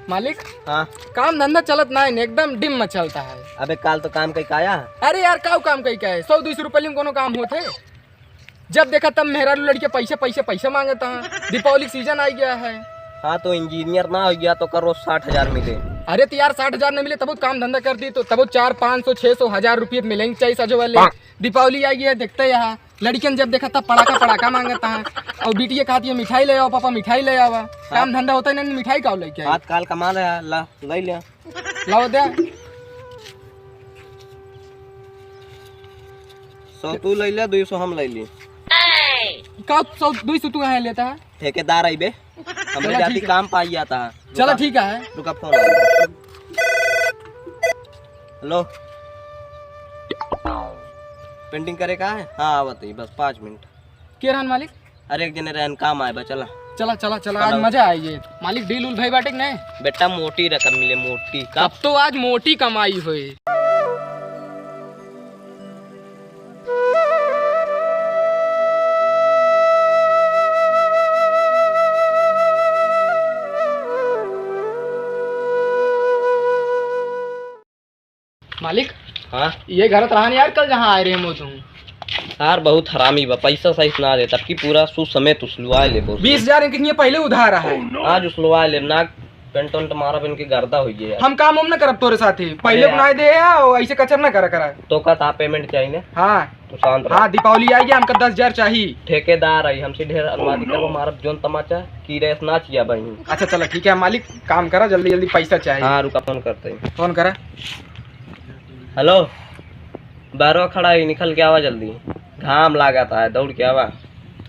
मालिक हाँ काम धंधा चलत ना है, एकदम डिम में चलता है। अबे काल तो काम कई काया। अरे यार काऊ काम कई का है, 100-200 रुपये में कोनो काम होते। जब देखा तब मेहरा लड़के पैसे पैसे पैसे मांगता है। दीपावली सीजन आ गया है। हाँ तो इंजीनियर ना हो गया तो करो 60,000 मिले। अरे तो यार 60,000 नहीं मिले तब काम धंधा कर दी तो तब 400-500-600 रुपये मिलेंगे चाहिए सजो वाले। दीपावली आई है देखते यहाँ लड़कियन जब देखा तब पड़ाका पड़ाका मांगता है। और बिटिया कहती है मिठाई ले आओ पापा मिठाई ले आवा। काम धंधा होता है नहीं मिठाई का लेके आज काल कमा रहा ला ले लिया लाओ दे 100 तू ले लिया 200 हम ले लिए। का 100-200 तू कहाँ लेता है? ठेकेदार आई बे हमरे जाती काम पाई जाता है। चलो ठीक है रुका फोन आ गया। हेलो पेंटिंग करे का है? हाँ आवत ही बस 5 मिनट। के रहन मालिक? अरे एक जने रहन काम आए बा चला चला चला चला आज मजा आइए। मालिक डील उल भाई बाटे नहीं बेटा मोटी रकम मिले मोटी का तब तो आज मोटी कमाई हुई। मालिक हाँ ये घर रहा यार कल जहाँ आए रहे तुम यार बहुत हरामी बा पैसा सही ना दे तब की पूरा सु समेत उसलुआ ले 20,000 इनके पहले उधार है। आज उसलुआ ले ना पेंट उंट मारा इनके गर्दा हो गया। हम काम उम ना करब तोरे साथी पहले बनाए दे और ऐसे कचर ना करा तो का था पेमेंट चाहिए हाँ तो शांत रह। हाँ दीपावली आएगी हमका 10,000 चाहिए। ठेकेदार आई हमसे ढेर अनुवादी करबो मारब जोन तमाचा की रेस ना चिया बहनी। अच्छा चलो ठीक है मालिक काम करा जल्दी जल्दी पैसा चाहिए। हाँ रुका फोन करते हैं। फोन करा। हेलो बारवा खड़ा है निकल के आवा जल्दी घाम लगाता है दौड़ के आवा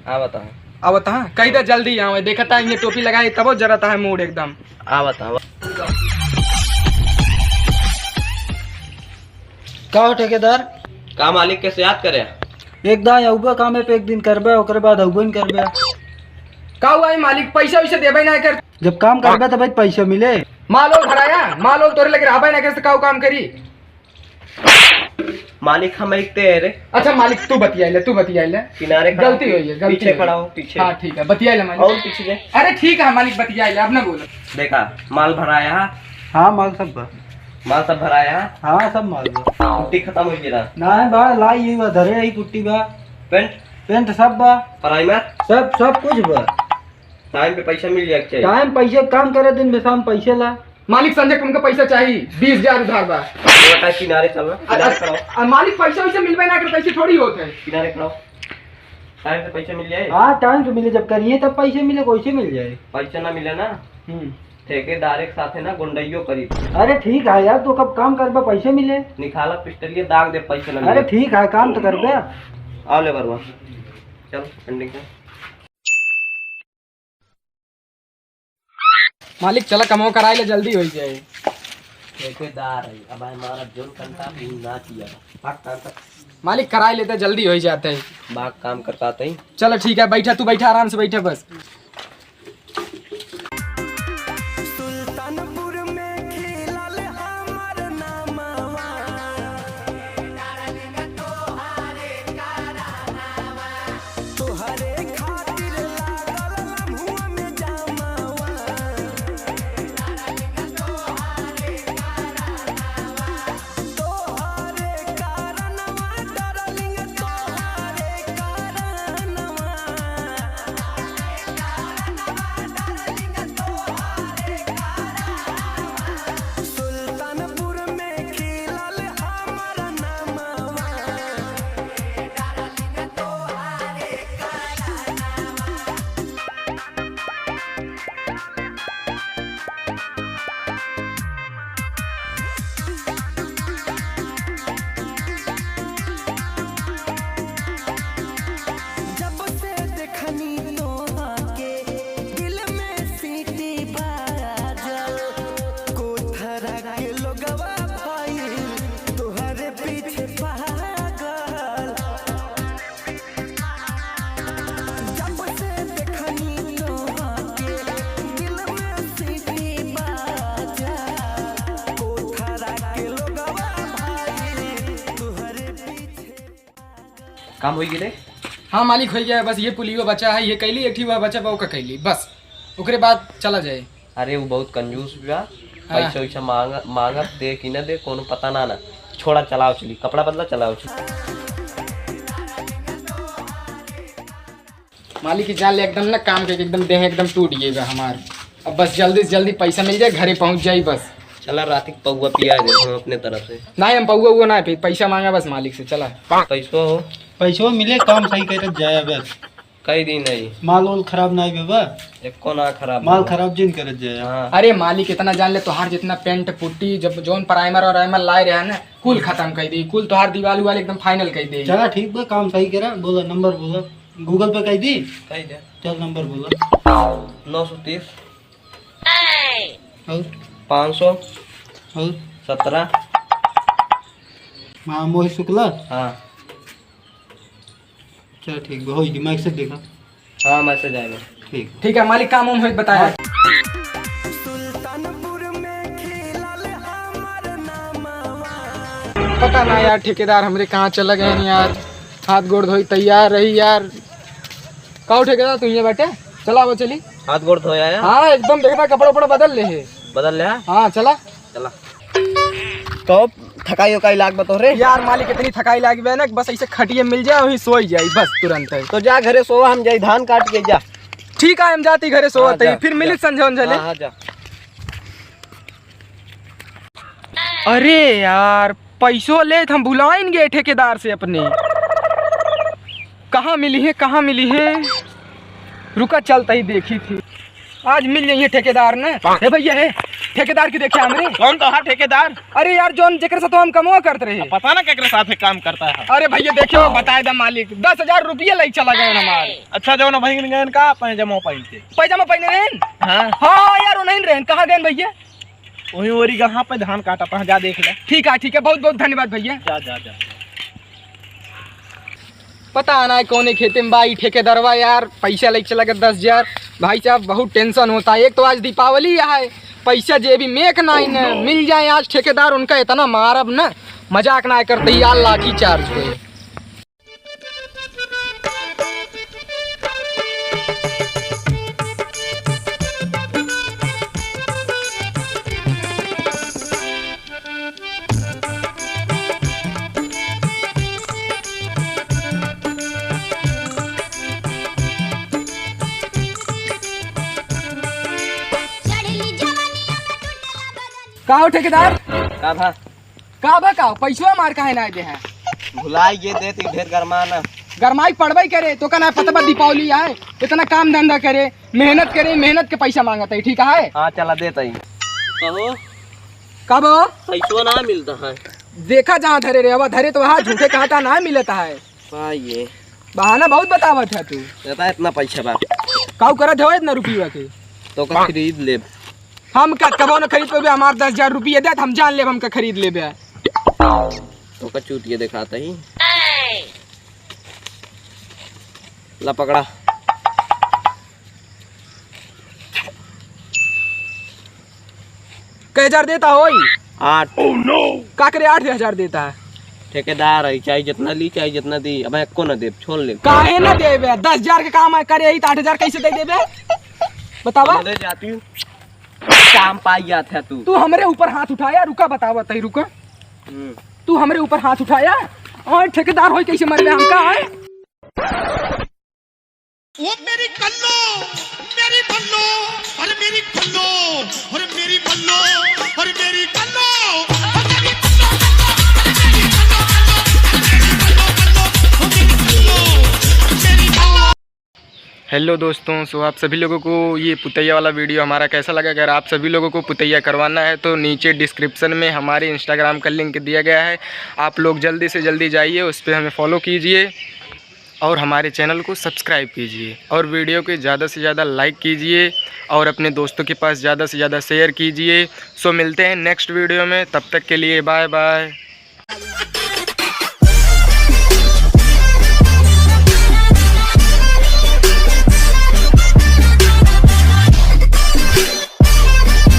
आवता है आवता है कही दा जल्दी आवे देखता है ये टोपी लगाए तब जरता है मूड एकदम आवता है। का हो ठेकेदार का मालिक कैसे याद करे एकदा अउबा कामे पे एक दिन करबे ओकरे बाद अउबो नहीं करबे। का हुआ है मालिक पैसा वैसे देबे ना कर जब काम करबे तब पैसा मिले। मालोल भराया मालोल तोरे लगे रहबे ना कर का काम करी। मालिक हम एकते है रे। अच्छा मालिक तू बतिया ले किनारे गलती हुई है गलती पीछे खड़ा हो पीछे। हाँ ठीक है बतिया ले मालिक और पीछे जे। अरे ठीक है मालिक बतिया ले अब ना बोलो। देखा माल भराया हाँ माल सब बा। माल सब भराया हाँ सब माल बा। छुट्टी खत्म हो गया ना बा लाई ही बा धरे ही पुट्टी बा पेंट पेंट सब बा पढ़ाई में सब सब कुछ बा। टाइम पे पैसा मिल जाए चाहिए। टाइम पैसे काम करे दिन में शाम पैसे ला। मालिक संजय तुमको पैसा चाहिए 20,000 उधार बा। बेटा किनारे चल किनारे खड़ा हो। मालिक पैसा वैसे मिलबे ना कर पैसे थोड़ी होते हैं। किनारे खड़ा हो टाइम पे पैसा मिल जाए। हाँ टाइम तो मिले जब करिए तब पैसे मिले कैसे मिल जाए। पैसा ना मिले ना ठेकेदार के साथ है ना गुंडइयो करी। अरे ठीक है यार तो कब काम करबे पैसे मिले। निकाला पिस्टलिए दाग दे पैसा ना अरे मिले। ठीक है काम तो करबे। आओ ले बरवा चल पेंडिंग से मालिक चला कमाओ कराए ले जल्दी हो जाए। ठेकेदार है अब हमारा जोन कंटा ना किया भाग काम मालिक कराए लेते जल्दी हो जाते है। भाग काम करता ही। चलो ठीक है बैठा तू बैठा आराम से बैठा बस। काम हो गए। हाँ मालिक हो गया बस ये पुलियो बचा है ये कैली एक ही हुआ बचा वो का कैली बस ओकरे बाद चला जाए। अरे वो बहुत कंजूस बा, पैसा वैसा मांगा दे कि न दे कोनो पता ना। छोड़ा चलाओ चली, कपड़ा बदला चलाओ चली। मालिक की जान ले एकदम ना काम करके एकदम देह एकदम टूट गएगा हमार। अब बस जल्दी से जल्दी पैसा मिल जाए, घरे पहुंच जाए बस। चला रात की पौवा पिया दे हम अपने तरफ से। नहीं हम पौआ हुआ ना, फिर पैसा मांगा बस मालिक से। चला पैसो हो पैसो मिले, काम सही करत जाए बस। कई दिन नहीं माल वाल खराब ना आए बा, एको ना खराब माल खराब जिन करत जाए। हाँ अरे मालिक इतना जान ले, तोहार जितना पेंट पुट्टी जब जोन प्राइमर और प्राइमर लाए रहे ना, कुल खत्म कर दी, कुल तोहार दीवाल उवाल एकदम फाइनल कर दे। चला ठीक बा, काम सही करा। बोला नंबर बोला, गूगल पे कह दी। कई दे। चल नंबर बोला। 930 और 500 और 17। हाँ मोहित शुक्ला। हाँ चल ठीक बा, होई दिमाग से देखा। हाँ मैसेज आएगा। ठीक ठीक है मालिक, काम उम होइत बताया। पता ना यार ठेकेदार हमरे कहाँ चला गए हैं यार, हाथ गोड़ धोई तैयार रही यार। कहो ठेकेदार तू ये बैठे, चला वो चली। हाथ गोड़ धोया है? हाँ एकदम देखना, कपड़ा उपड़ा बदल ले है। बदल ले। हाँ चला चला तो थकाई उकाई लाग बतो रे यार। मालिक इतनी थकाई लागी है ना, बस ऐसे खटिए मिल जाए वही सोई जाए बस तुरंत है। तो जा घरे सोवा, हम जाई धान काट के जा। ठीक है हम जाती घरे सोते जा, ही, फिर मिली जा। संझोन झले। हाँ जा। अरे यार पैसों ले हम भुलाएंगे ठेकेदार से अपने। कहाँ मिली है, कहाँ मिली है? रुका चलता ही देखी थी, आज मिल जाइए ठेकेदार ने। हे भैया है ठेकेदार की देखिए हमरे। कौन तो ठेकेदार? अरे यार जोन जेकर से तो हम कमवा करते रहे। पता ना केकरे साथ काम करता है। अरे भैया देखियो बताए दा मालिक 10,000 रुपये ले चला गए हमारे। अच्छा जो ना भाई गए का पैजामा पहन के। पैजामा पहने रहें? हाँ हाँ यार वो नहीं रहें, कहाँ गए भैया? वही ओरी कहाँ पे धान काटा था, जा देख ले। ठीक है बहुत बहुत धन्यवाद भैया। जा जा जा। पता ना कौन खेते में भाई ठेकेदारवा यार पैसा लेके चला गया 10,000। भाई साहब बहुत टेंशन होता है, एक तो आज दीपावली है, पैसा जे भी मेक नहीं न मिल जाए आज। ठेकेदार उनका इतना मारब न, मजाक ना करते यार, लाठी चार्ज पे। का हो ठेकेदार? का था? का पैसा मार का है ना दे है? भुलाई ये देती ढेर गरमाना। गरमाई पड़वाई करे तो का ना पता बा दीपावली आए, इतना काम धंधा करे, मेहनत करे, मेहनत के पैसा मांगता है। ठीक है हाँ चला देता ही। कहो कब पैसो ना मिलता है? देखा जहाँ धरे रे, अब धरे तो वहाँ झूठे कहता ना मिलता है। ये बहाना बहुत बतावत है तू। रहता इतना पैसा बा काऊ करत हो इतना रुपया के? तो का खरीद ले। हम का कबो न खरीद पे हमारे 10,000 रुपये दे, हम जान ले हम का खरीद ले। तो का चूतिया दिखाता ही। ला पकड़ा। कै 1000 देता हो? 8। का करे 8,000 देता है? ठेकेदार है, चाहे जितना ली चाहे जितना दी, अब को न दे, छोड़ ले। काहे न देबे? 10,000 के काम करे ही तो 8,000 कैसे दे देबे? बतावा। ले जाती हूँ, काम पाई जाता है तू। तू हमरे ऊपर हाथ उठाया, रुका बतावा तई रुका। तू हमरे ऊपर हाथ उठाया और ठेकेदार होई कैसे मर गए हमका है? वो मेरी कल्लो, मेरी बल्लो, अरे मेरी कल्लो, अरे मेरी बल्लो, अरे मेरी कल्लो, अरे मेरी बल्लो, मेरी कल्लो, मेरी बल्लो। हेलो दोस्तों, सो आप सभी लोगों को ये पुतैया वाला वीडियो हमारा कैसा लगा? अगर आप सभी लोगों को पुतैया करवाना है तो नीचे डिस्क्रिप्शन में हमारे इंस्टाग्राम का लिंक दिया गया है, आप लोग जल्दी से जल्दी जाइए, उस पर हमें फॉलो कीजिए और हमारे चैनल को सब्सक्राइब कीजिए और वीडियो को ज़्यादा से ज़्यादा लाइक कीजिए और अपने दोस्तों के पास ज़्यादा से ज़्यादा शेयर कीजिए। सो मिलते हैं नेक्स्ट वीडियो में, तब तक के लिए बाय बाय।